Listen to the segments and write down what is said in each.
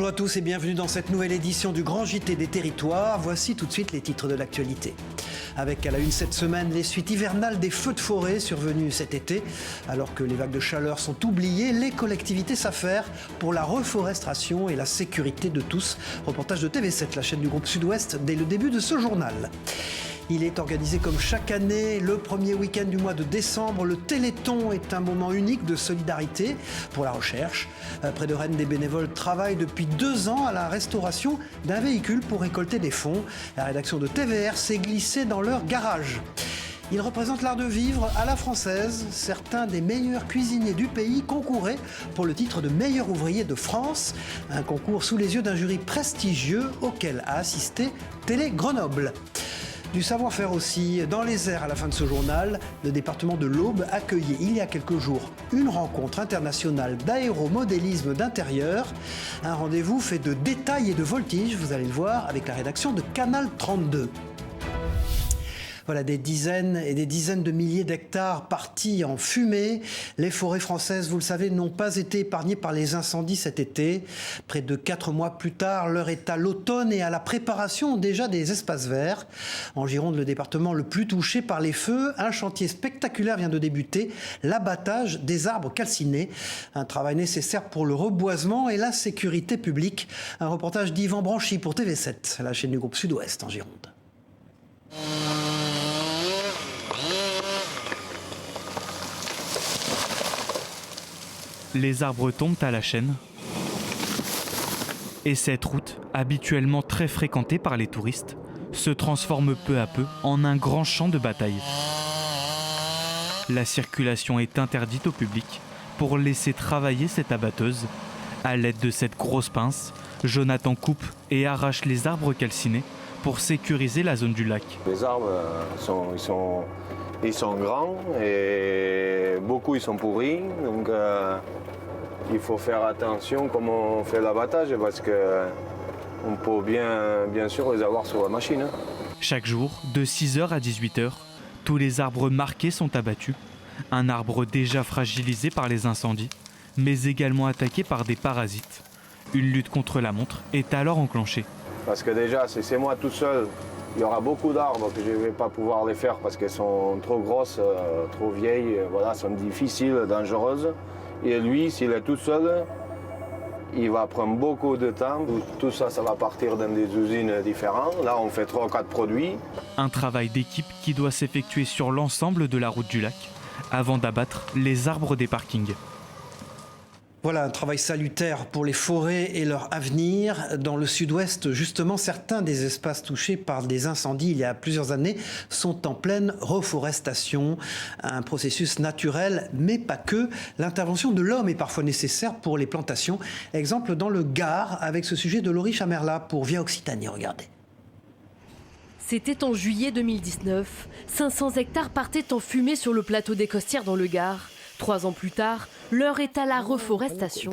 à tous et bienvenue dans cette nouvelle édition du Grand JT des Territoires. Voici tout de suite les titres de l'actualité. Avec à la une cette semaine les suites hivernales des feux de forêt survenus cet été. Alors que les vagues de chaleur sont oubliées, les collectivités s'affairent pour la reforestation et la sécurité de tous. Reportage de TV7, la chaîne du groupe Sud-Ouest, dès le début de ce journal. Il est organisé comme chaque année, le premier week-end du mois de décembre. Le Téléthon est un moment unique de solidarité pour la recherche. Près de Rennes, des bénévoles travaillent depuis 2 ans à la restauration d'un véhicule pour récolter des fonds. La rédaction de TVR s'est glissée dans leur garage. Ils représentent l'art de vivre à la française. Certains des meilleurs cuisiniers du pays concouraient pour le titre de meilleur ouvrier de France. Un concours sous les yeux d'un jury prestigieux auquel a assisté Télé Grenoble. Du savoir-faire aussi, dans les airs à la fin de ce journal, le département de l'Aube accueillait il y a quelques jours une rencontre internationale d'aéromodélisme d'intérieur. Un rendez-vous fait de détails et de voltiges, vous allez le voir, avec la rédaction de Canal 32. Voilà des dizaines et des dizaines de milliers d'hectares partis en fumée. Les forêts françaises, vous le savez, n'ont pas été épargnées par les incendies cet été. Près de 4 mois plus tard, l'heure est à l'automne et à la préparation déjà des espaces verts. En Gironde, le département le plus touché par les feux, un chantier spectaculaire vient de débuter, l'abattage des arbres calcinés. Un travail nécessaire pour le reboisement et la sécurité publique. Un reportage d'Yvan Branchy pour TV7, la chaîne du groupe Sud-Ouest en Gironde. Les arbres tombent à la chaîne et cette route, habituellement très fréquentée par les touristes, se transforme peu à peu en un grand champ de bataille. La circulation est interdite au public pour laisser travailler cette abatteuse. À l'aide de cette grosse pince, Jonathan coupe et arrache les arbres calcinés pour sécuriser la zone du lac. Les arbres ils sont grands et beaucoup ils sont pourris, donc il faut faire attention comment on fait l'abattage parce qu'on peut bien sûr les avoir sur la machine. Chaque jour, de 6h à 18h, tous les arbres marqués sont abattus. Un arbre déjà fragilisé par les incendies, mais également attaqué par des parasites. Une lutte contre la montre est alors enclenchée. Parce que déjà, si c'est moi tout seul, il y aura beaucoup d'arbres que je ne vais pas pouvoir les faire parce qu'elles sont trop grosses, trop vieilles, voilà, sont difficiles, dangereuses. Et lui, s'il est tout seul, il va prendre beaucoup de temps. Tout ça, ça va partir dans des usines différentes. Là, on fait 3 ou 4 produits. Un travail d'équipe qui doit s'effectuer sur l'ensemble de la route du lac avant d'abattre les arbres des parkings. Voilà un travail salutaire pour les forêts et leur avenir. Dans le sud-ouest, justement, certains des espaces touchés par des incendies il y a plusieurs années sont en pleine reforestation. Un processus naturel, mais pas que. L'intervention de l'homme est parfois nécessaire pour les plantations. Exemple dans le Gard, avec ce sujet de Laurie Chamerla pour Via Occitanie. Regardez. C'était en juillet 2019. 500 hectares partaient en fumée sur le plateau des Costières dans le Gard. 3 ans plus tard, l'heure est à la reforestation.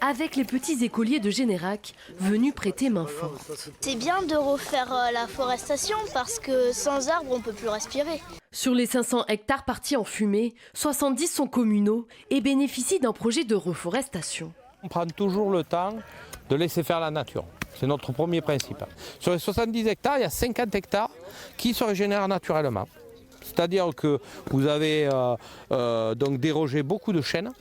Avec les petits écoliers de Générac, venus prêter main forte. C'est bien de refaire la forestation parce que sans arbres, on ne peut plus respirer. Sur les 500 hectares partis en fumée, 70 sont communaux et bénéficient d'un projet de reforestation. On prend toujours le temps de laisser faire la nature. C'est notre premier principe. Sur les 70 hectares, il y a 50 hectares qui se régénèrent naturellement. C'est-à-dire que vous avez donc dérogé beaucoup de chênes,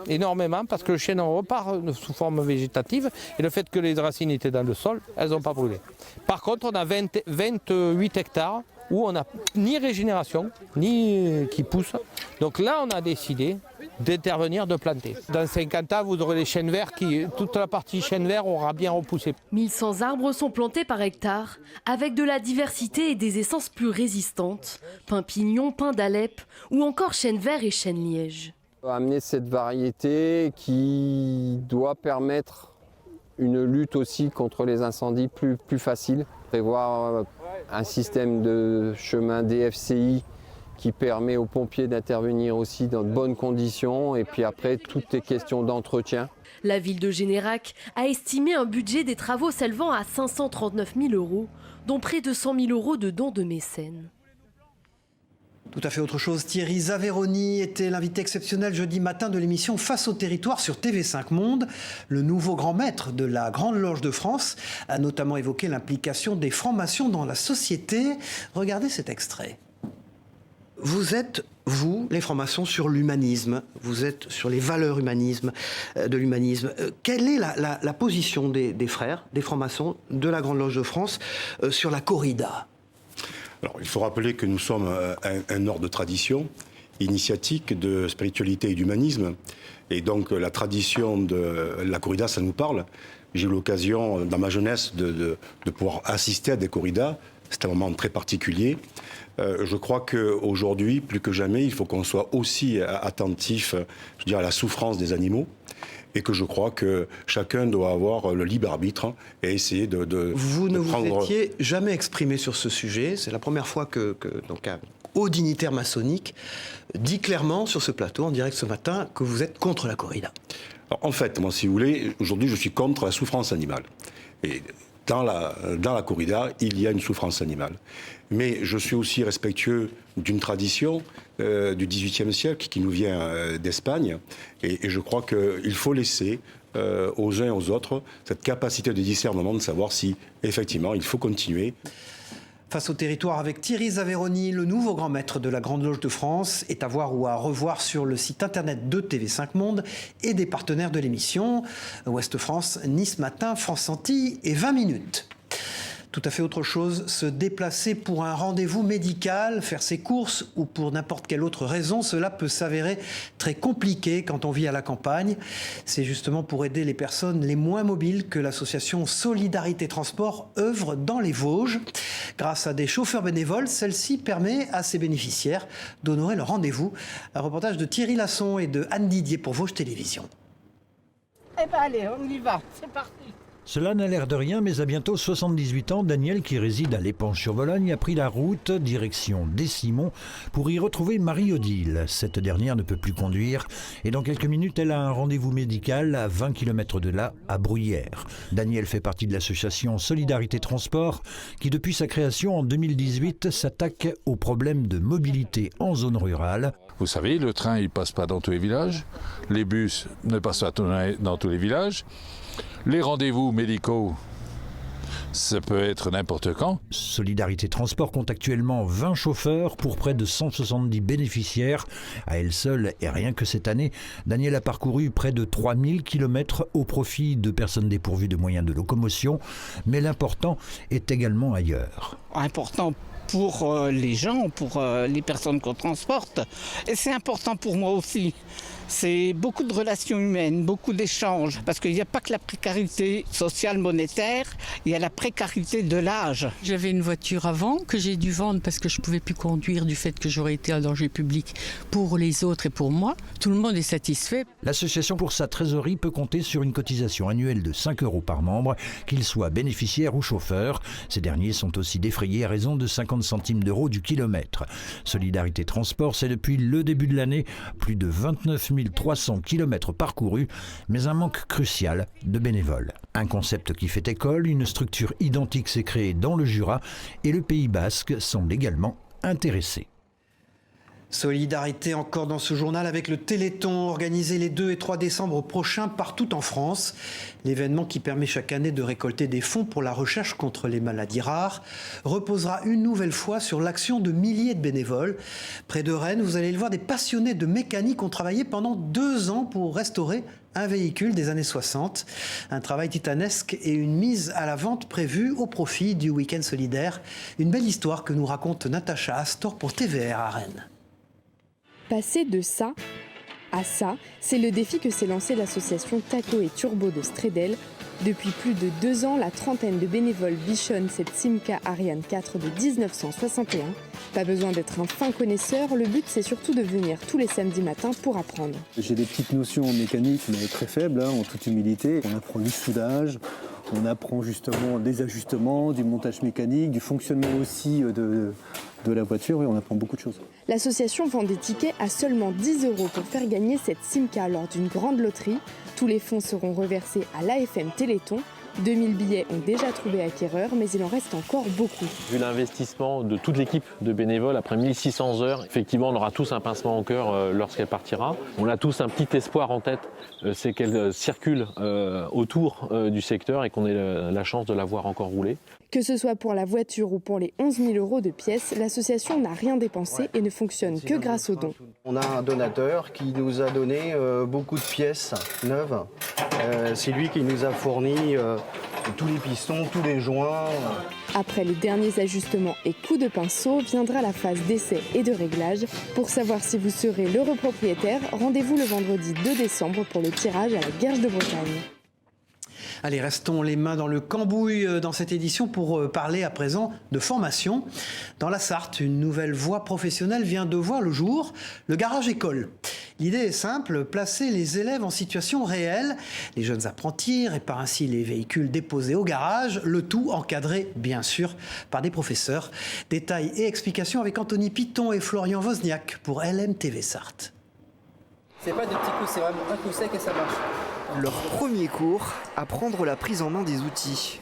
énormément, parce que le chêne repart sous forme végétative et le fait que les racines étaient dans le sol, elles n'ont pas brûlé. Par contre, on a 28 hectares où on n'a ni régénération, ni qui pousse. Donc là, on a décidé d'intervenir, de planter. Dans 50 ans, vous aurez les chênes verts, toute la partie chênes verts aura bien repoussé. 1100 arbres sont plantés par hectare, avec de la diversité et des essences plus résistantes. Pin pignon, pin d'Alep ou encore chêne vert et chêne liège. Amener cette variété qui doit permettre une lutte aussi contre les incendies plus facile. Prévoir un système de chemin DFCI qui permet aux pompiers d'intervenir aussi dans de bonnes conditions et puis après toutes les questions d'entretien. La ville de Générac a estimé un budget des travaux s'élevant à 539 000 €, dont près de 100 000 € de dons de mécènes. Tout à fait autre chose. Thierry Zaveroni était l'invité exceptionnel jeudi matin de l'émission Face au territoire sur TV5 Monde. Le nouveau grand maître de la Grande Loge de France a notamment évoqué l'implication des francs-maçons dans la société. Regardez cet extrait. Vous êtes, vous, les francs-maçons, sur l'humanisme. Vous êtes sur les valeurs de l'humanisme. Quelle est la position des frères, des francs-maçons de la Grande Loge de France sur la corrida ? Alors, il faut rappeler que nous sommes un ordre de tradition initiatique, de spiritualité et d'humanisme. Et donc, la tradition de la corrida, ça nous parle. J'ai eu l'occasion, dans ma jeunesse, de pouvoir assister à des corridas. C'est un moment très particulier. Je crois qu'aujourd'hui, plus que jamais, il faut qu'on soit aussi attentif, je dirais, à la souffrance des animaux. Et que je crois que chacun doit avoir le libre arbitre et essayer de Vous ne prendre... vous étiez jamais exprimé sur ce sujet. C'est la première fois que donc un haut dignitaire maçonnique dit clairement sur ce plateau, en direct ce matin, que vous êtes contre la corrida. Alors, en fait, moi, si vous voulez, aujourd'hui, je suis contre la souffrance animale. Et dans la corrida, il y a une souffrance animale. Mais je suis aussi respectueux d'une tradition du XVIIIe siècle qui nous vient d'Espagne. Et je crois qu'il faut laisser aux uns et aux autres cette capacité de discernement de savoir si, effectivement, il faut continuer. Face au territoire avec Thierry Zaveroni, le nouveau grand maître de la Grande Loge de France, est à voir ou à revoir sur le site internet de TV5 Monde et des partenaires de l'émission. Ouest France, Nice Matin, France Antilles et 20 minutes. Tout à fait autre chose, se déplacer pour un rendez-vous médical, faire ses courses ou pour n'importe quelle autre raison, cela peut s'avérer très compliqué quand on vit à la campagne. C'est justement pour aider les personnes les moins mobiles que l'association Solidarité Transport œuvre dans les Vosges. Grâce à des chauffeurs bénévoles, celle-ci permet à ses bénéficiaires d'honorer leur rendez-vous. Un reportage de Thierry Lasson et de Anne Didier pour Vosges Télévisions. Eh ben allez, on y va, c'est parti. Cela n'a l'air de rien, mais à bientôt 78 ans, Daniel, qui réside à l'Épanche-sur-Vologne, a pris la route direction Décimont pour y retrouver Marie-Odile. Cette dernière ne peut plus conduire et dans quelques minutes, elle a un rendez-vous médical à 20 km de là, à Bruyères. Daniel fait partie de l'association Solidarité Transport qui, depuis sa création en 2018, s'attaque aux problèmes de mobilité en zone rurale. Vous savez, le train, il passe pas dans tous les villages. Les bus ne passent pas dans tous les villages. Les rendez-vous médicaux, ça peut être n'importe quand. Solidarité Transport compte actuellement 20 chauffeurs pour près de 170 bénéficiaires. À elle seule, et rien que cette année, Daniel a parcouru près de 3000 km au profit de personnes dépourvues de moyens de locomotion. Mais l'important est également ailleurs. Important pour les gens, pour les personnes qu'on transporte. Et c'est important pour moi aussi. C'est beaucoup de relations humaines, beaucoup d'échanges, parce qu'il n'y a pas que la précarité sociale monétaire, il y a la précarité de l'âge. J'avais une voiture avant que j'ai dû vendre parce que je ne pouvais plus conduire du fait que j'aurais été un danger public pour les autres et pour moi. Tout le monde est satisfait. L'association pour sa trésorerie peut compter sur une cotisation annuelle de 5 € par membre, qu'ils soient bénéficiaires ou chauffeurs. Ces derniers sont aussi défrayés à raison de 50 centimes d'euros du kilomètre. Solidarité Transport, c'est depuis le début de l'année plus de 29 300 km parcourus, mais un manque crucial de bénévoles. Un concept qui fait école, une structure identique s'est créée dans le Jura et le Pays Basque semble également intéressé. Solidarité encore dans ce journal avec le Téléthon organisé les 2 et 3 décembre prochains partout en France. L'événement qui permet chaque année de récolter des fonds pour la recherche contre les maladies rares reposera une nouvelle fois sur l'action de milliers de bénévoles. Près de Rennes, vous allez le voir, des passionnés de mécanique ont travaillé pendant 2 ans pour restaurer un véhicule des années 60. Un travail titanesque et une mise à la vente prévue au profit du week-end solidaire. Une belle histoire que nous raconte Natacha Astor pour TVR à Rennes. Passer de ça à ça, c'est le défi que s'est lancé l'association Taco et Turbo de Stredel. Depuis plus de 2 ans, la trentaine de bénévoles bichonnent cette Simca Ariane 4 de 1961. Pas besoin d'être un fin connaisseur, le but c'est surtout de venir tous les samedis matins pour apprendre. J'ai des petites notions en mécanique, mais très faibles, en toute humilité. On apprend du soudage, on apprend justement des ajustements, du montage mécanique, du fonctionnement aussi de la voiture, et on apprend beaucoup de choses. L'association vend des tickets à seulement 10 € pour faire gagner cette Simca lors d'une grande loterie. Tous les fonds seront reversés à l'AFM Téléthon. 2000 billets ont déjà trouvé acquéreur, mais il en reste encore beaucoup. Vu l'investissement de toute l'équipe de bénévoles, après 1600 heures, effectivement, on aura tous un pincement au cœur lorsqu'elle partira. On a tous un petit espoir en tête, c'est qu'elle circule autour du secteur et qu'on ait la chance de la voir encore rouler. Que ce soit pour la voiture ou pour les 11 000 € de pièces, l'association n'a rien dépensé et ne fonctionne que grâce aux dons. On a un donateur qui nous a donné beaucoup de pièces neuves. C'est lui qui nous a fourni tous les pistons, tous les joints. Après les derniers ajustements et coups de pinceau, viendra la phase d'essai et de réglage. Pour savoir si vous serez l'heureux propriétaire, rendez-vous le vendredi 2 décembre pour le tirage à la Guerche de Bretagne. Allez, restons les mains dans le cambouis dans cette édition pour parler à présent de formation. Dans la Sarthe, une nouvelle voie professionnelle vient de voir le jour, le garage école. L'idée est simple, placer les élèves en situation réelle. Les jeunes apprentis réparent ainsi les véhicules déposés au garage, le tout encadré bien sûr par des professeurs. Détails et explications avec Anthony Piton et Florian Wozniak pour LMTV Sarthe. C'est pas de petits coups, c'est vraiment un coup sec et ça marche. Leur premier cours, apprendre la prise en main des outils.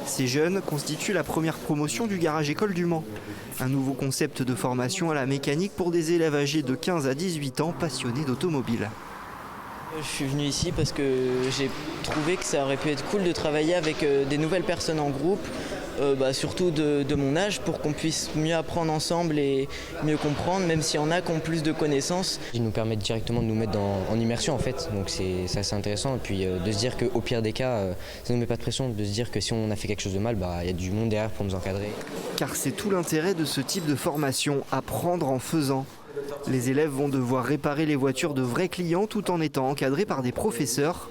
Ces jeunes constituent la première promotion du garage école du Mans. Un nouveau concept de formation à la mécanique pour des élèves âgés de 15 à 18 ans passionnés d'automobile. Je suis venu ici parce que j'ai trouvé que ça aurait pu être cool de travailler avec des nouvelles personnes en groupe, surtout de mon âge, pour qu'on puisse mieux apprendre ensemble et mieux comprendre, même s'il y en a qui ont plus de connaissances. Ils nous permettent directement de nous mettre en immersion en fait, donc c'est assez intéressant. Et puis de se dire qu'au pire des cas, ça ne nous met pas de pression, de se dire que si on a fait quelque chose de mal, il y a du monde derrière pour nous encadrer. Car c'est tout l'intérêt de ce type de formation, apprendre en faisant. Les élèves vont devoir réparer les voitures de vrais clients tout en étant encadrés par des professeurs.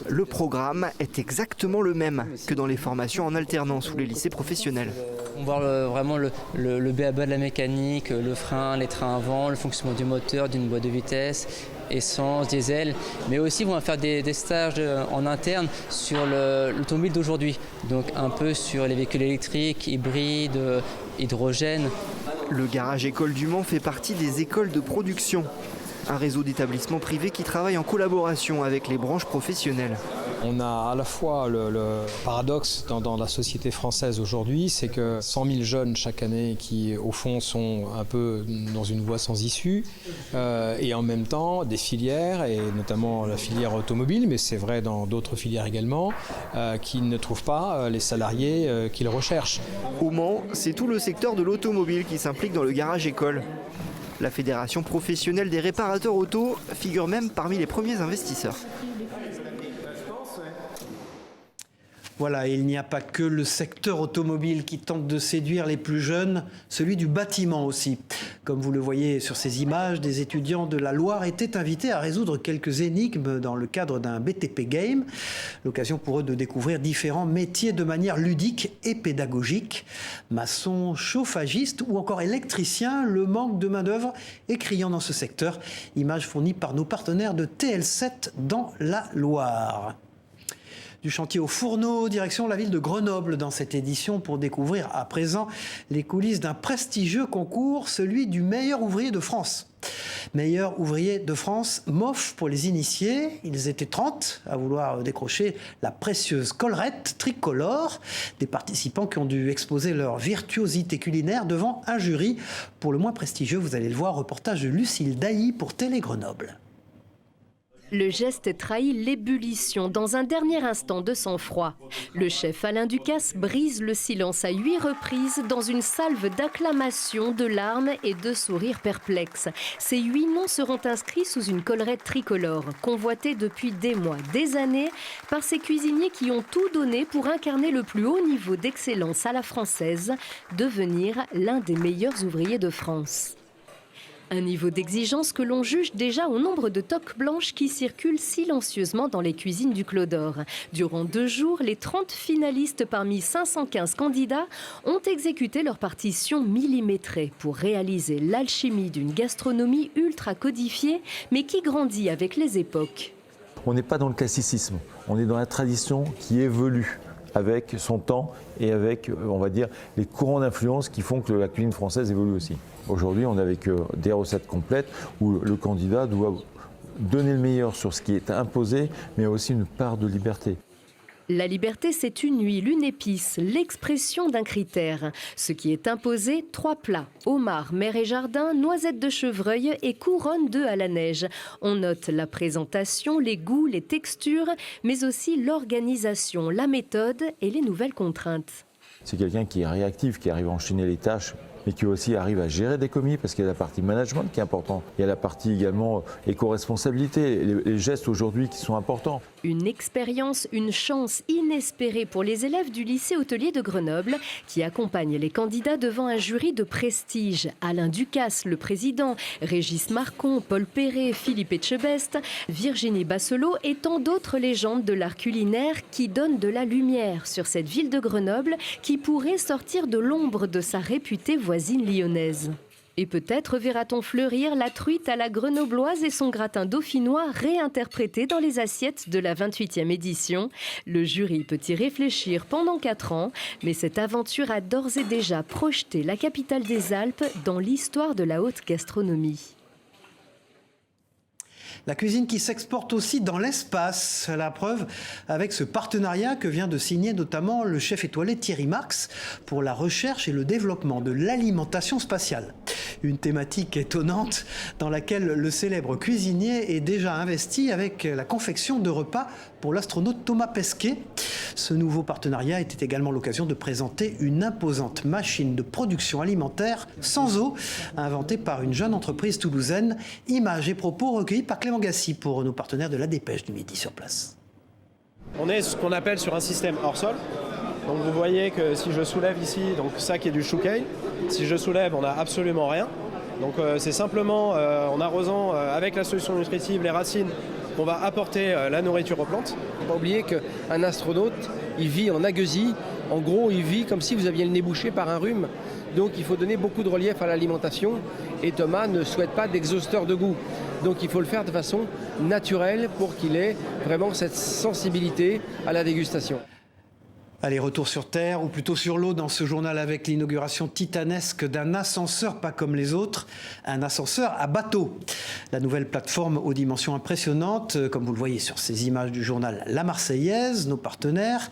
Le programme est exactement le même que dans les formations en alternance ou les lycées professionnels. On voit vraiment le b.a.-ba de la mécanique, le frein, les trains avant, le fonctionnement du moteur, d'une boîte de vitesse, essence, diesel, mais aussi on va faire des stages en interne sur l'automobile d'aujourd'hui, donc un peu sur les véhicules électriques, hybrides, hydrogène. Le garage école du Mans fait partie des écoles de production, un réseau d'établissements privés qui travaillent en collaboration avec les branches professionnelles. On a à la fois le paradoxe dans la société française aujourd'hui, c'est que 100 000 jeunes chaque année qui au fond sont un peu dans une voie sans issue, et en même temps des filières, et notamment la filière automobile, mais c'est vrai dans d'autres filières également, qui ne trouvent pas les salariés qu'ils recherchent. Au Mans, c'est tout le secteur de l'automobile qui s'implique dans le garage école. La Fédération professionnelle des réparateurs auto figure même parmi les premiers investisseurs. Voilà, il n'y a pas que le secteur automobile qui tente de séduire les plus jeunes, celui du bâtiment aussi. Comme vous le voyez sur ces images, des étudiants de la Loire étaient invités à résoudre quelques énigmes dans le cadre d'un BTP Game. L'occasion pour eux de découvrir différents métiers de manière ludique et pédagogique. Maçon, chauffagiste ou encore électricien, le manque de main-d'œuvre est criant dans ce secteur. Image fournie par nos partenaires de TL7 dans la Loire. Du chantier au fourneau, direction la ville de Grenoble dans cette édition pour découvrir à présent les coulisses d'un prestigieux concours, celui du meilleur ouvrier de France. Meilleur ouvrier de France, MOF pour les initiés. Ils étaient 30 à vouloir décrocher la précieuse collerette tricolore. Des participants qui ont dû exposer leur virtuosité culinaire devant un jury. Pour le moins prestigieux, vous allez le voir, reportage de Lucille Dailly pour Télé Grenoble. Le geste trahit l'ébullition dans un dernier instant de sang-froid. Le chef Alain Ducasse brise le silence à 8 reprises dans une salve d'acclamations, de larmes et de sourires perplexes. Ces 8 noms seront inscrits sous une collerette tricolore, convoitée depuis des mois, des années, par ces cuisiniers qui ont tout donné pour incarner le plus haut niveau d'excellence à la française, devenir l'un des meilleurs ouvriers de France. Un niveau d'exigence que l'on juge déjà au nombre de toques blanches qui circulent silencieusement dans les cuisines du Clos d'Or. Durant 2 jours, les 30 finalistes parmi 515 candidats ont exécuté leur partition millimétrée pour réaliser l'alchimie d'une gastronomie ultra codifiée, mais qui grandit avec les époques. On n'est pas dans le classicisme, on est dans la tradition qui évolue avec son temps et avec, on va dire, les courants d'influence qui font que la cuisine française évolue aussi. Aujourd'hui, on est avec des recettes complètes où le candidat doit donner le meilleur sur ce qui est imposé, mais aussi une part de liberté. La liberté, c'est une huile, une épice, l'expression d'un critère. Ce qui est imposé, 3 plats, homard, mer et jardin, noisettes de chevreuil et couronne d'œufs à la neige. On note la présentation, les goûts, les textures, mais aussi l'organisation, la méthode et les nouvelles contraintes. C'est quelqu'un qui est réactif, qui arrive à enchaîner les tâches, mais qui aussi arrive à gérer des commis, parce qu'il y a la partie management qui est importante. Il y a la partie également éco-responsabilité, les gestes aujourd'hui qui sont importants. Une expérience, une chance inespérée pour les élèves du lycée hôtelier de Grenoble qui accompagnent les candidats devant un jury de prestige. Alain Ducasse, le président, Régis Marcon, Paul Perret, Philippe Etchebest, Virginie Basselot et tant d'autres légendes de l'art culinaire qui donnent de la lumière sur cette ville de Grenoble qui pourrait sortir de l'ombre de sa réputée voisine lyonnaise. Et peut-être verra-t-on fleurir la truite à la grenobloise et son gratin dauphinois réinterprété dans les assiettes de la 28e édition. Le jury peut y réfléchir pendant 4 ans, mais cette aventure a d'ores et déjà projeté la capitale des Alpes dans l'histoire de la haute gastronomie. La cuisine qui s'exporte aussi dans l'espace, la preuve avec ce partenariat que vient de signer notamment le chef étoilé Thierry Marx pour la recherche et le développement de l'alimentation spatiale. Une thématique étonnante dans laquelle le célèbre cuisinier est déjà investi avec la confection de repas pour l'astronaute Thomas Pesquet. Ce nouveau partenariat était également l'occasion de présenter une imposante machine de production alimentaire sans eau, inventée par une jeune entreprise toulousaine. Images et propos recueillis par Clément Gassi pour nos partenaires de la Dépêche du Midi sur place. On est ce qu'on appelle sur un système hors sol. Donc vous voyez que si je soulève ici, donc ça qui est du chou kale, si je soulève, on n'a absolument rien. Donc c'est simplement en arrosant avec la solution nutritive les racines qu'on va apporter la nourriture aux plantes. Il ne faut pas oublier qu'un astronaute, il vit en agueusie. En gros, il vit comme si vous aviez le nez bouché par un rhume. Donc il faut donner beaucoup de relief à l'alimentation. Et Thomas ne souhaite pas d'exhausteur de goût. Donc il faut le faire de façon naturelle pour qu'il ait vraiment cette sensibilité à la dégustation. Allez, retour sur Terre, ou plutôt sur l'eau dans ce journal avec l'inauguration titanesque d'un ascenseur pas comme les autres, un ascenseur à bateau. La nouvelle plateforme aux dimensions impressionnantes, comme vous le voyez sur ces images du journal La Marseillaise, nos partenaires,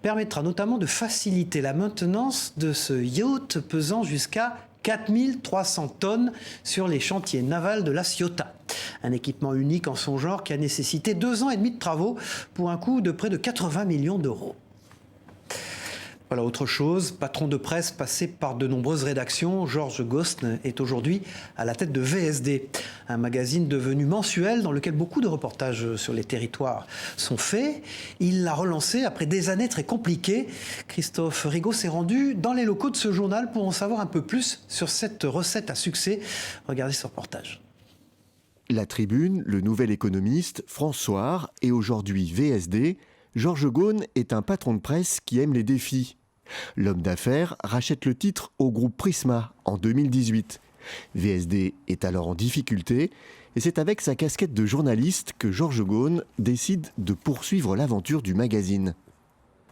permettra notamment de faciliter la maintenance de ce yacht pesant jusqu'à 4300 tonnes sur les chantiers navals de la Ciotat. Un équipement unique en son genre qui a nécessité 2 ans et demi de travaux pour un coût de près de 80 millions d'euros. Voilà autre chose, patron de presse passé par de nombreuses rédactions, Georges Gosne est aujourd'hui à la tête de VSD, un magazine devenu mensuel dans lequel beaucoup de reportages sur les territoires sont faits. Il l'a relancé après des années très compliquées. Christophe Rigaud s'est rendu dans les locaux de ce journal pour en savoir un peu plus sur cette recette à succès. Regardez ce reportage. La Tribune, Le Nouvel Économiste, François et aujourd'hui VSD, Georges Gosne est un patron de presse qui aime les défis. L'homme d'affaires rachète le titre au groupe Prisma en 2018. VSD est alors en difficulté et c'est avec sa casquette de journaliste que Georges Gosne décide de poursuivre l'aventure du magazine.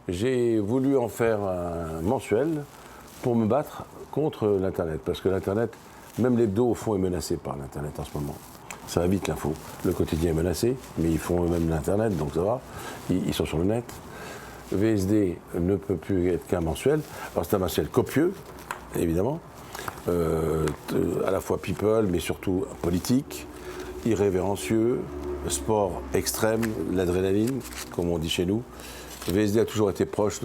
J'ai voulu en faire un mensuel pour me battre contre l'Internet. Parce que l'Internet, même l'hebdo au fond est menacé par l'Internet en ce moment. Ça va vite l'info. Le quotidien est menacé, mais ils font eux-mêmes l'Internet, donc ça va. Ils sont sur le net. VSD ne peut plus être qu'un mensuel. Alors c'est un mensuel copieux, évidemment, à la fois people, mais surtout politique, irrévérencieux, sport extrême, l'adrénaline, comme on dit chez nous. VSD a toujours été proche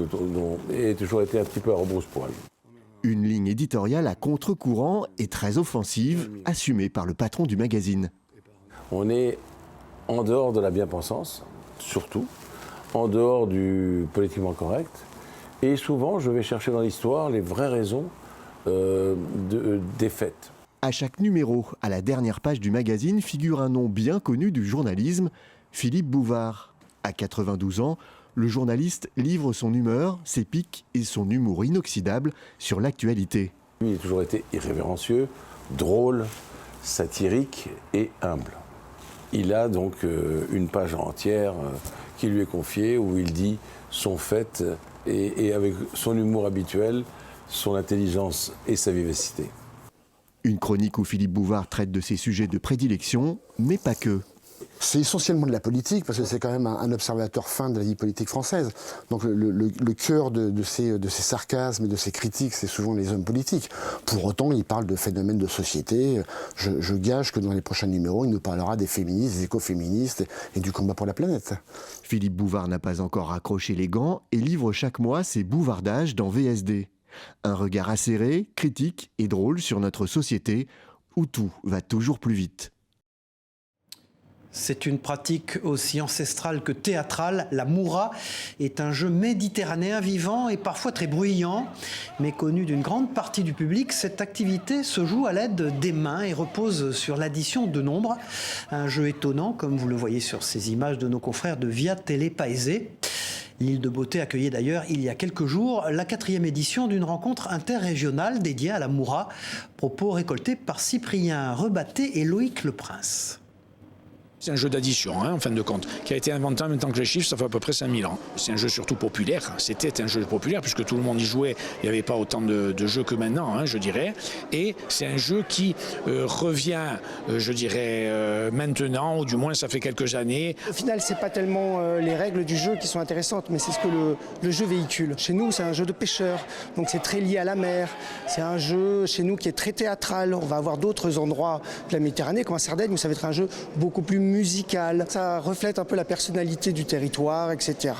et toujours été un petit peu à rebrousse-poil. Une ligne éditoriale à contre-courant et très offensive, assumée par le patron du magazine. On est en dehors de la bien-pensance, surtout, en dehors du politiquement correct, et souvent je vais chercher dans l'histoire les vraies raisons des faits. À chaque numéro, à la dernière page du magazine, figure un nom bien connu du journalisme, Philippe Bouvard. À 92 ans, le journaliste livre son humeur, ses pics et son humour inoxydable sur l'actualité. Il a toujours été irrévérencieux, drôle, satirique et humble. Il a donc une page entière qui lui est confiée où il dit son fait et avec son humour habituel, son intelligence et sa vivacité. Une chronique où Philippe Bouvard traite de ses sujets de prédilection, mais pas que. C'est essentiellement de la politique, parce que c'est quand même un observateur fin de la vie politique française. Donc le cœur de ces sarcasmes et de ces critiques, c'est souvent les hommes politiques. Pour autant, il parle de phénomènes de société. Je gage que dans les prochains numéros, il nous parlera des féministes, des écoféministes et du combat pour la planète. Philippe Bouvard n'a pas encore accroché les gants et livre chaque mois ses bouvardages dans VSD. Un regard acéré, critique et drôle sur notre société, où tout va toujours plus vite. C'est une pratique aussi ancestrale que théâtrale. La moura est un jeu méditerranéen vivant et parfois très bruyant. Mais connu d'une grande partie du public, cette activité se joue à l'aide des mains et repose sur l'addition de nombres. Un jeu étonnant, comme vous le voyez sur ces images de nos confrères de Via Télé Paese. L'île de Beauté accueillait d'ailleurs il y a quelques jours la 4e édition d'une rencontre interrégionale dédiée à la moura. Propos récoltés par Cyprien Rebatté et Loïc Leprince. C'est un jeu d'addition, en fin de compte, qui a été inventé en même temps que les chiffres, ça fait à peu près 5000 ans. C'est un jeu surtout populaire, c'était un jeu populaire puisque tout le monde y jouait, il n'y avait pas autant de jeux que maintenant, je dirais. Et c'est un jeu qui revient, je dirais, maintenant, ou du moins ça fait quelques années. Au final, c'est pas tellement les règles du jeu qui sont intéressantes, mais c'est ce que le jeu véhicule. Chez nous, c'est un jeu de pêcheurs, donc c'est très lié à la mer. C'est un jeu, chez nous, qui est très théâtral. On va avoir d'autres endroits de la Méditerranée, comme à Sardaigne, où ça va être un jeu beaucoup plus musical. Ça reflète un peu la personnalité du territoire, etc.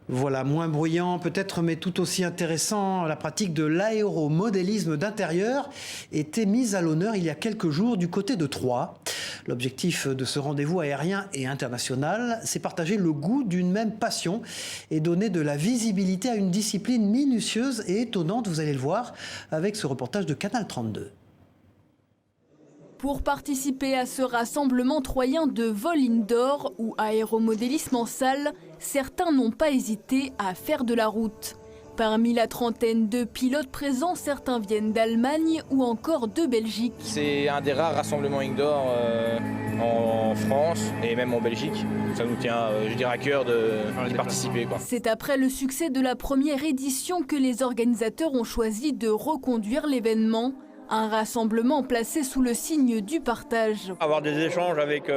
Voilà, moins bruyant peut-être, mais tout aussi intéressant, la pratique de l'aéromodélisme d'intérieur était mise à l'honneur il y a quelques jours du côté de Troyes. L'objectif de ce rendez-vous aérien et international, c'est partager le goût d'une même passion et donner de la visibilité à une discipline minutieuse et étonnante, vous allez le voir, avec ce reportage de Canal 32. Pour participer à ce rassemblement troyen de vol indoor ou aéromodélisme en salle, certains n'ont pas hésité à faire de la route. Parmi la trentaine de pilotes présents, certains viennent d'Allemagne ou encore de Belgique. C'est un des rares rassemblements indoor en France et même en Belgique. Ça nous tient, je dirais, à cœur d'y participer. C'est après le succès de la première édition que les organisateurs ont choisi de reconduire l'événement. Un rassemblement placé sous le signe du partage. Avoir des échanges avec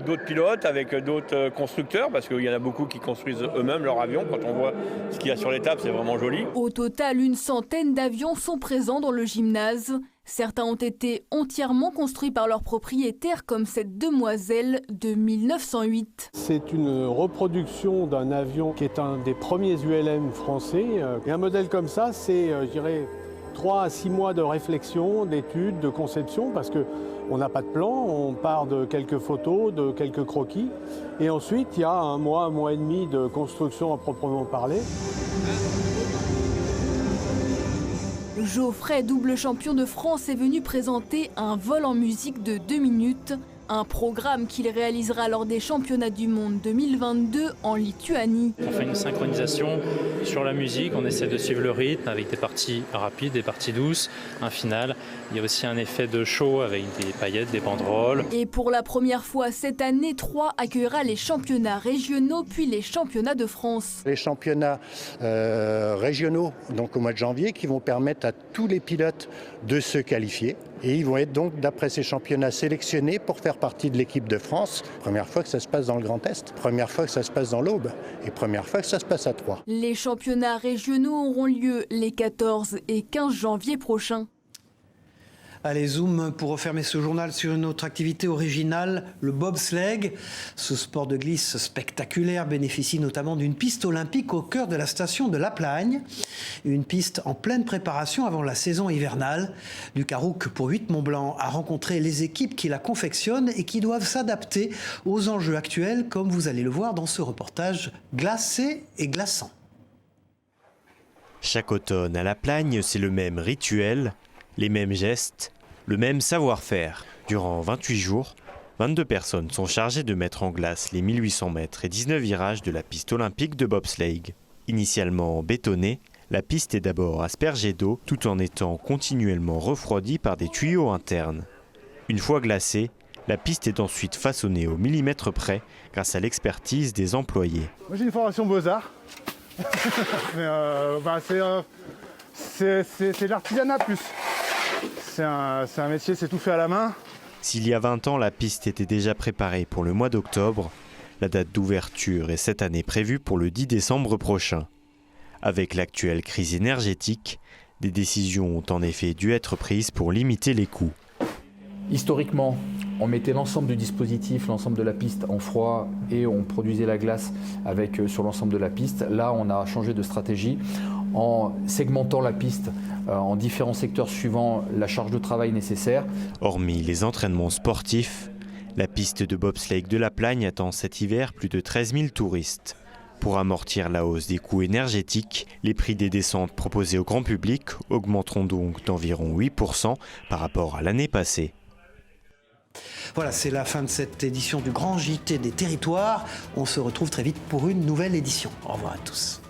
d'autres pilotes, avec d'autres constructeurs, parce qu'il y en a beaucoup qui construisent eux-mêmes leur avion. Quand on voit ce qu'il y a sur les tables, c'est vraiment joli. Au total, une centaine d'avions sont présents dans le gymnase. Certains ont été entièrement construits par leurs propriétaires, comme cette demoiselle de 1908. C'est une reproduction d'un avion qui est un des premiers ULM français. Et un modèle comme ça, c'est, je dirais, 3 à 6 mois de réflexion, d'études, de conception, parce qu'on n'a pas de plan, on part de quelques photos, de quelques croquis. Et ensuite, il y a un mois et demi de construction à proprement parler. Geoffrey, double champion de France, est venu présenter un vol en musique de 2 minutes. Un programme qu'il réalisera lors des championnats du monde 2022 en Lituanie. On fait une synchronisation sur la musique, on essaie de suivre le rythme avec des parties rapides, des parties douces, un final. Il y a aussi un effet de show avec des paillettes, des banderoles. Et pour la première fois cette année, Troyes accueillera les championnats régionaux puis les championnats de France. Les championnats régionaux, donc au mois de janvier, qui vont permettre à tous les pilotes de se qualifier. Et ils vont être donc, d'après ces championnats, sélectionnés pour faire partie de l'équipe de France. Première fois que ça se passe dans le Grand Est, première fois que ça se passe dans l'Aube et première fois que ça se passe à Troyes. Les championnats régionaux auront lieu les 14 et 15 janvier prochains. Allez, zoom pour refermer ce journal sur une autre activité originale, le bobsleigh. Ce sport de glisse spectaculaire bénéficie notamment d'une piste olympique au cœur de la station de La Plagne. Une piste en pleine préparation avant la saison hivernale. Lucas Rouque pour 8 Mont-Blanc a rencontré les équipes qui la confectionnent et qui doivent s'adapter aux enjeux actuels, comme vous allez le voir dans ce reportage glacé et glaçant. Chaque automne à La Plagne, c'est le même rituel. Les mêmes gestes, le même savoir-faire. Durant 28 jours, 22 personnes sont chargées de mettre en glace les 1800 mètres et 19 virages de la piste olympique de bobsleigh. Initialement bétonnée, la piste est d'abord aspergée d'eau tout en étant continuellement refroidie par des tuyaux internes. Une fois glacée, la piste est ensuite façonnée au millimètre près grâce à l'expertise des employés. Moi j'ai une formation Beaux-Arts. C'est l'artisanat plus. C'est un métier, c'est tout fait à la main. S'il y a 20 ans, la piste était déjà préparée pour le mois d'octobre, la date d'ouverture est cette année prévue pour le 10 décembre prochain. Avec l'actuelle crise énergétique, des décisions ont en effet dû être prises pour limiter les coûts. Historiquement, on mettait l'ensemble du dispositif, l'ensemble de la piste en froid et on produisait la glace sur l'ensemble de la piste. Là, on a changé de stratégie en segmentant la piste en différents secteurs suivant la charge de travail nécessaire. Hormis les entraînements sportifs, la piste de bobsleigh de la Plagne attend cet hiver plus de 13 000 touristes. Pour amortir la hausse des coûts énergétiques, les prix des descentes proposées au grand public augmenteront donc d'environ 8% par rapport à l'année passée. Voilà, c'est la fin de cette édition du Grand JT des Territoires. On se retrouve très vite pour une nouvelle édition. Au revoir à tous.